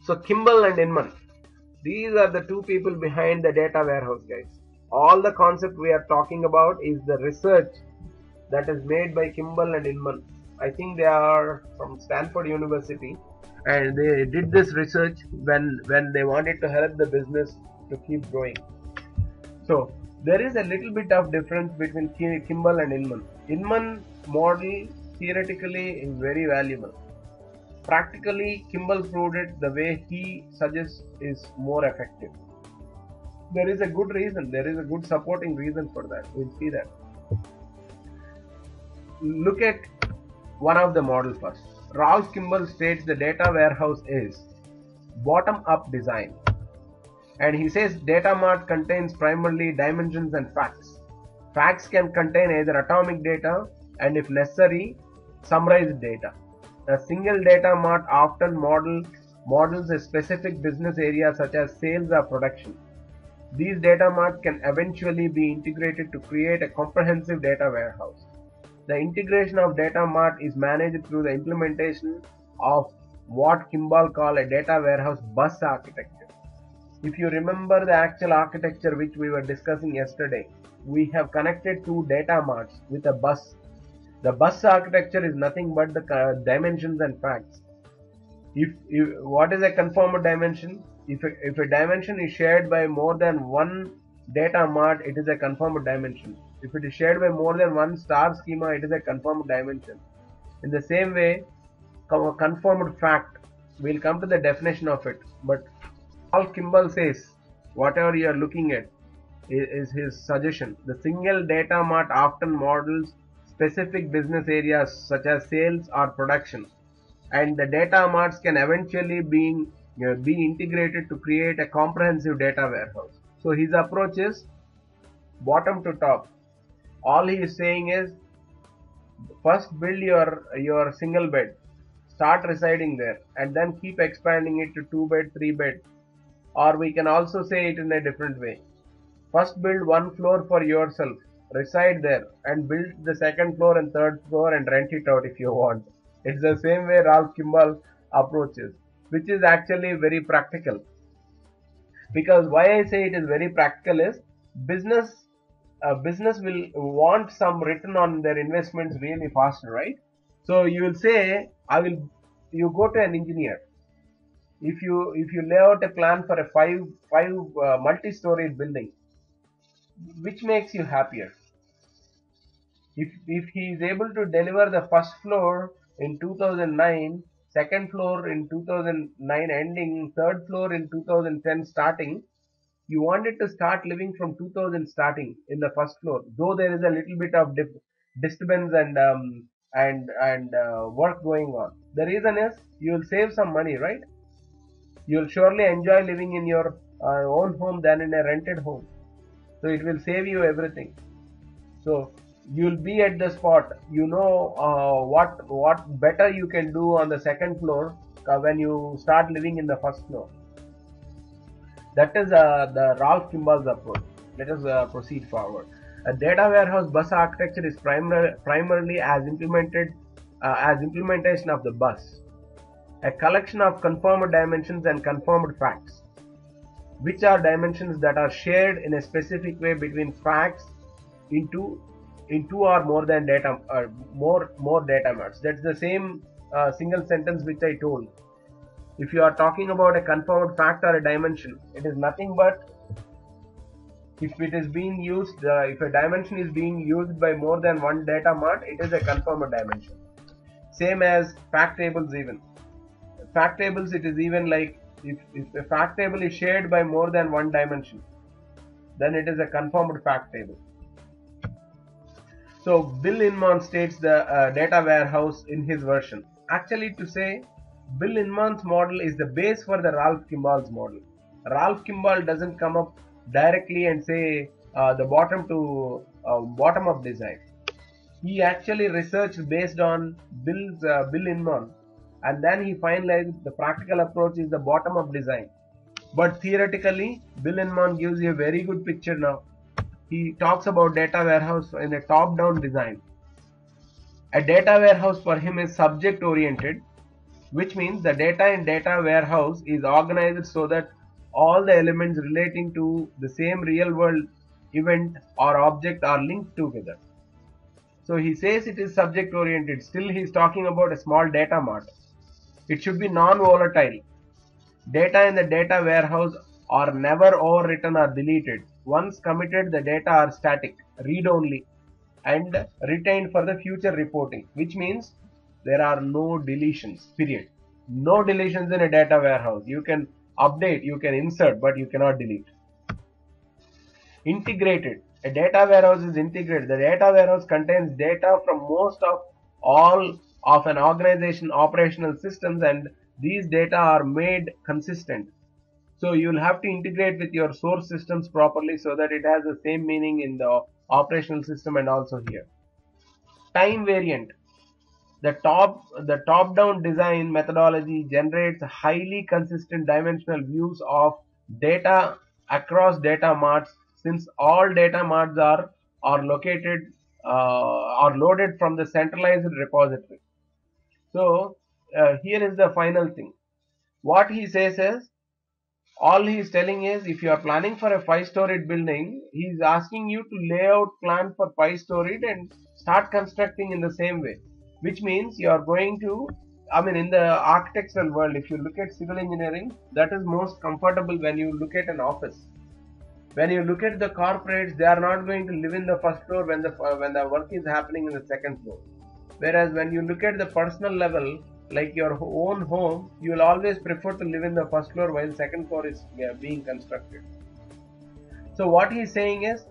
So Kimball and Inman, these are the two people behind the data warehouse, guys. All the concept we are talking about is the research that is made by Kimball and Inman. I think they are from Stanford University, and they did this research when they wanted to help the business to keep growing. So there is a little bit of difference between Kimball and Inman. Inman model theoretically is very valuable. Practically, Kimball proved it the way he suggests is more effective. There is a good reason, there is a good supporting reason for that. We'll see that. Look at one of the models first. Ralph Kimball states the data warehouse is bottom-up design. And he says data mart contains primarily dimensions and facts. Facts can contain either atomic data and, if necessary, summarized data. A single data mart often models a specific business area such as sales or production. These data marts can eventually be integrated to create a comprehensive data warehouse. The integration of data mart is managed through the implementation of what Kimball called a data warehouse bus architecture. If you remember the actual architecture which we were discussing yesterday, we have connected two data marts with a bus. The bus architecture is nothing but the dimensions and facts. What is a conformed dimension? If a dimension is shared by more than one data mart, it is a conformed dimension. If it is shared by more than one star schema, it is a conformed dimension. In the same way, conformed fact, we'll come to the definition of it. But Ralph Kimball says, whatever you are looking at is his suggestion. The single data mart often models specific business areas such as sales or production, and the data marts can eventually be integrated to create a comprehensive data warehouse. So his approach is bottom to top. All he is saying is, first build your single bed, start residing there, and then keep expanding it to 2-bed, 3-bed. Or we can also say it in a different way. First build one floor for yourself, reside there, and build the second floor and third floor and rent it out if you want. It's the same way Ralph Kimball approaches, which is actually very practical. Because why I say it is very practical is business will want some return on their investments really faster, right? So you will say, you go to an engineer. If you lay out a plan for a five multi-storied building, which makes you happier? If he is able to deliver the first floor in 2009, second floor in 2009 ending, third floor in 2010 starting, you wanted to start living from 2000 starting in the first floor, though there is a little bit of disturbance and work going on. The reason is you will save some money, right? You will surely enjoy living in your own home than in a rented home. So it will save you everything. So you will be at the spot. You know what better you can do on the second floor when you start living in the first floor. That is the Ralph Kimball's approach. Let us proceed forward. A data warehouse bus architecture is primarily as implementation of the bus, a collection of confirmed dimensions and confirmed facts, which are dimensions that are shared in a specific way between facts into or more than data more data marts. That's the same single sentence which I told. If you are talking about a confirmed fact or a dimension, it is nothing but if it is being used, if a dimension is being used by more than one data mart, it is a confirmed dimension. Same as fact tables even. Fact tables, it is even like if a fact table is shared by more than one dimension, then it is a confirmed fact table. So Bill Inman states the data warehouse in his version. Actually, to say Bill Inman's model is the base for the Ralph Kimball's model. Ralph Kimball doesn't come up directly and say the bottom up design. He actually researched based on Bill Inman, and then he finalized the practical approach is the bottom up design. But theoretically, Bill Inman gives you a very good picture now. He talks about data warehouse in a top-down design. A data warehouse for him is subject-oriented, which means the data in data warehouse is organized so that all the elements relating to the same real world event or object are linked together. So he says it is subject oriented. Still he is talking about a small data mart. It should be non-volatile. Data in the data warehouse are never overwritten or deleted. Once committed, the data are static, read-only, and retained for the future reporting, which means there are no deletions, period. No deletions in a data warehouse. You can update, you can insert, but you cannot delete. Integrated. A data warehouse is integrated. The data warehouse contains data from most of all of an organization operational systems, and these data are made consistent. So you will have to integrate with your source systems properly so that it has the same meaning in the operational system and also here. Time variant. The top-down design methodology generates highly consistent dimensional views of data across data marts, since all data marts are located are loaded from the centralized repository. So here is the final thing. What he says is, all he is telling is, if you are planning for a 5-storied building, he is asking you to lay out plan for 5-storied and start constructing in the same way, which means you are going to, in the architectural world, if you look at civil engineering, that is most comfortable when you look at an office. When you look at the corporates, they are not going to live in the first floor when the work is happening in the second floor. Whereas when you look at the personal level, like your own home, you will always prefer to live in the first floor while second floor is being constructed. So what he is saying is,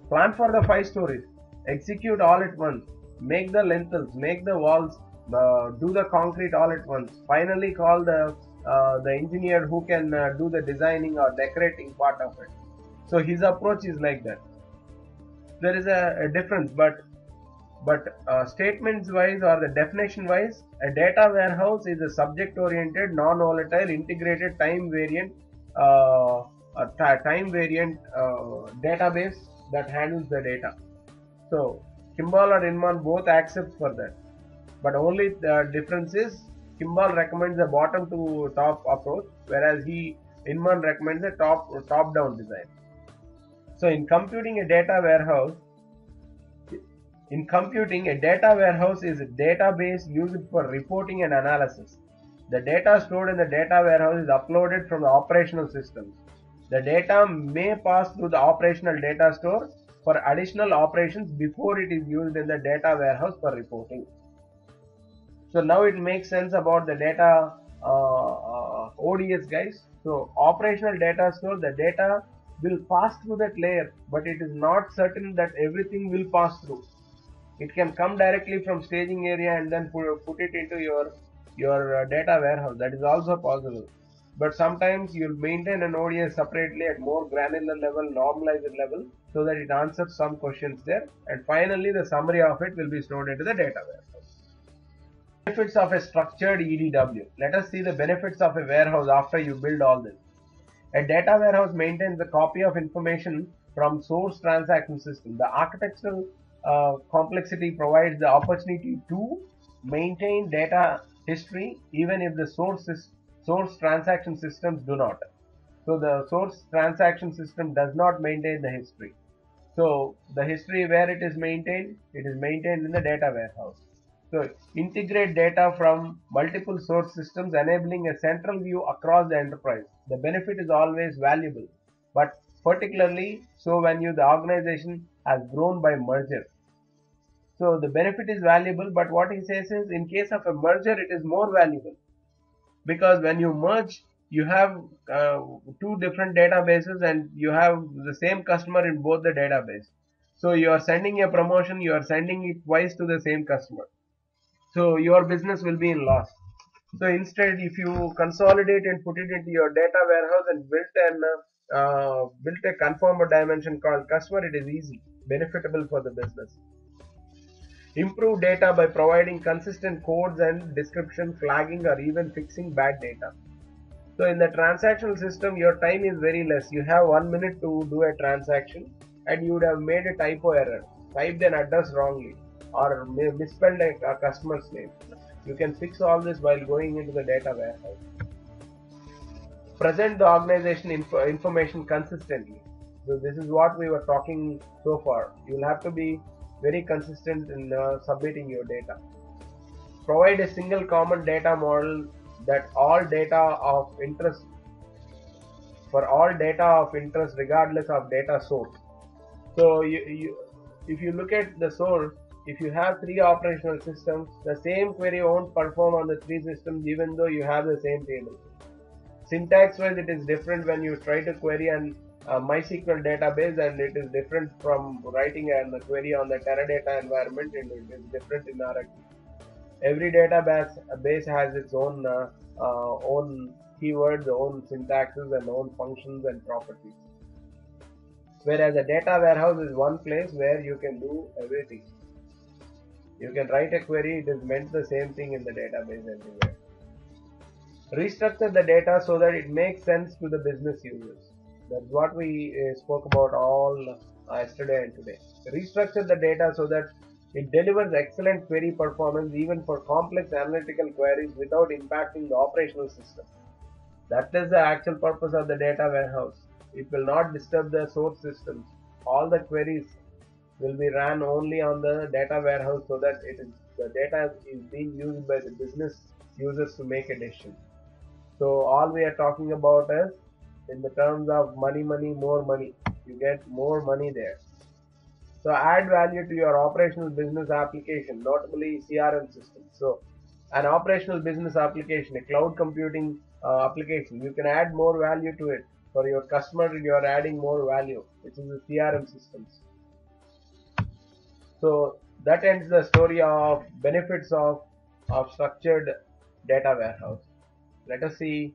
plan for the 5 stories, execute all at once, make the lintels, make the walls, do the concrete all at once. Finally call the engineer who can do the designing or decorating part of it. So his approach is like that. There is a difference, but statements wise or the definition wise, a data warehouse is a subject oriented, non-volatile, integrated, time variant database that handles the data. So Kimball or Inman both accept for that, but only the difference is Kimball recommends a bottom to top approach, whereas Inman recommends a top down design. So in computing, a data warehouse is a database used for reporting and analysis. The data stored in the data warehouse is uploaded from the operational systems. The data may pass through the operational data store for additional operations before it is used in the data warehouse for reporting. So now it makes sense about the data ODS, guys. So operational data store, the data will pass through that layer, but it is not certain that everything will pass through. It can come directly from staging area and then put it into your data warehouse. That is also possible. But sometimes you'll maintain an ODS separately at more granular level, normalized level, so that it answers some questions there. And finally, the summary of it will be stored into the data warehouse. Benefits of a structured EDW. Let us see the benefits of a warehouse after you build all this. A data warehouse maintains a copy of information from source transaction system. The architectural complexity provides the opportunity to maintain data history even if the source transaction systems do not. So the source transaction system does not maintain the history. So the history where it is maintained in the data warehouse. So integrate data from multiple source systems, enabling a central view across the enterprise. The benefit is always valuable, but particularly so when the organization has grown by merger. So the benefit is valuable, but what he says is, in case of a merger, it is more valuable, because when you merge, you have two different databases and you have the same customer in both the database. So you are sending a promotion, you are sending it twice to the same customer. So your business will be in loss. So instead, if you consolidate and put it into your data warehouse and built a conformer dimension called customer, it is easy, benefitable for the business. Improve data by providing consistent codes and description, flagging or even fixing bad data. So in the transactional system, your time is very less. You have 1 minute to do a transaction and you would have made a typo error, typed an address wrongly, or misspelled a customer's name. You can fix all this while going into the data warehouse. Present the organization information consistently. So this is what we were talking so far. You will have to be very consistent in submitting your data. Provide a single common data model that all data of interest for all data of interest regardless of data source. So if you look at the source, if you have 3 operational systems, the same query won't perform on the 3 systems even though you have the same table. Syntax wise it is different when you try to query an MySQL database, and it is different from writing a query on the Teradata environment, and it is different in Oracle. Every database has its own keywords, own syntaxes and own functions and properties. Whereas a data warehouse is one place where you can do everything. You can write a query, it is meant the same thing in the database everywhere. Restructure the data so that it makes sense to the business users. That's what we spoke about all yesterday and today. Restructure the data so that it delivers excellent query performance even for complex analytical queries without impacting the operational system. That is the actual purpose of the data warehouse. It will not disturb the source systems. All the queries will be run only on the data warehouse so that the data is being used by the business users to make a decision. So all we are talking about is in the terms of money, more money. You get more money there. So add value to your operational business application, notably CRM systems. So an operational business application, a cloud computing application, you can add more value to it. For your customer, you are adding more value, which is the CRM systems. So that ends the story of benefits of structured data warehouse. Let us see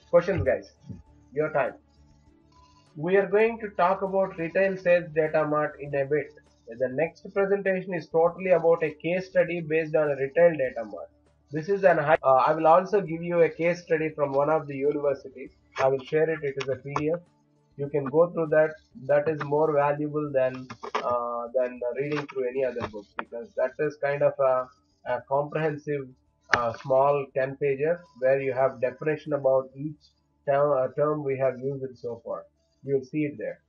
questions, guys. Your time. We are going to talk about retail sales data mart in a bit. The next presentation is totally about a case study based on a retail data mart. This is an high. I will also give you a case study from one of the universities. I will share it. It is a PDF. You can go through that. That is more valuable than reading through any other book, because that is kind of a comprehensive small 10 pages where you have definition about each term we have used so far. You will see it there.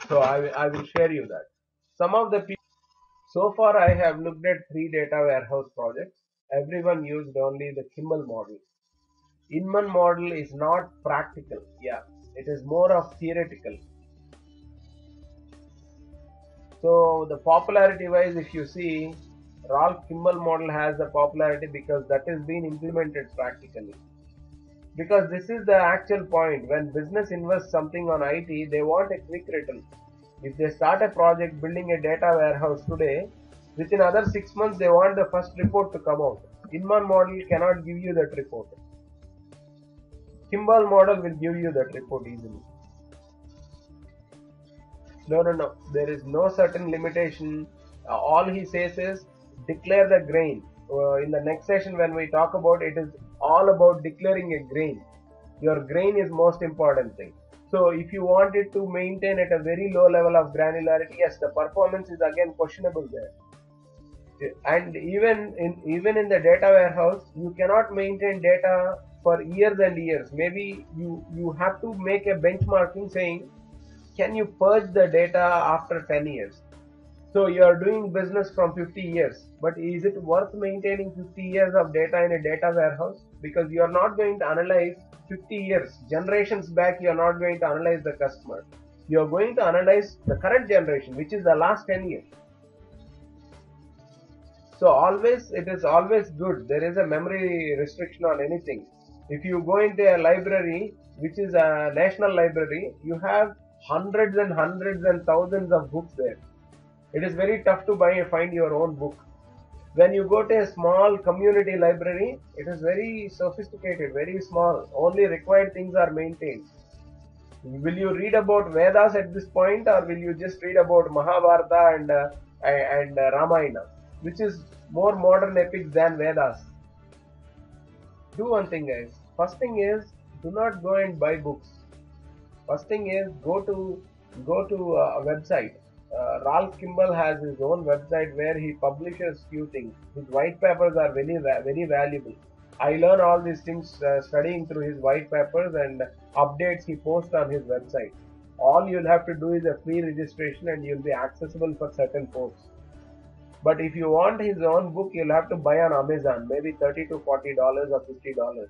So I will share you that. Some of the people, so far I have looked at 3 data warehouse projects. Everyone used only the Kimball model. Inman model is not practical. Yeah, it is more of theoretical. So the popularity wise, if you see, Ralph Kimball model has the popularity because that is being implemented practically. Because this is the actual point. When business invests something on IT, they want a quick return. If they start a project building a data warehouse today, within another 6 months they want the first report to come out. Inman model cannot give you that report. Kimball model will give you that report easily. No. There is no certain limitation. All he says is declare the grain. In the next session when we talk about it, is all about declaring a grain. Your grain is most important thing. So if you want it to maintain at a very low level of granularity, yes, the performance is again questionable there. And even in the data warehouse, you cannot maintain data for years and years. Maybe you have to make a benchmarking saying, can you purge the data after 10 years? So you are doing business from 50 years, but is it worth maintaining 50 years of data in a data warehouse? Because you are not going to analyze 50 years, generations back. You are not going to analyze the customer. You are going to analyze the current generation, which is the last 10 years. So it is always good. There is a memory restriction on anything. If you go into a library, which is a national library, you have hundreds and thousands of books there. It is very tough to find your own book. When you go to a small community library, it is very sophisticated, very small. Only required things are maintained. Will you read about Vedas at this point, or will you just read about Mahabharata and Ramayana, which is more modern epics than Vedas? Do one thing, guys. First thing is, do not go and buy books. First thing is, go to a website. Ralph Kimball has his own website where he publishes few things. His white papers are very valuable. I learn all these things studying through his white papers and updates he posts on his website. All you'll have to do is a free registration and you'll be accessible for certain posts. But if you want his own book, you'll have to buy on Amazon, maybe $30 to $40 or $50.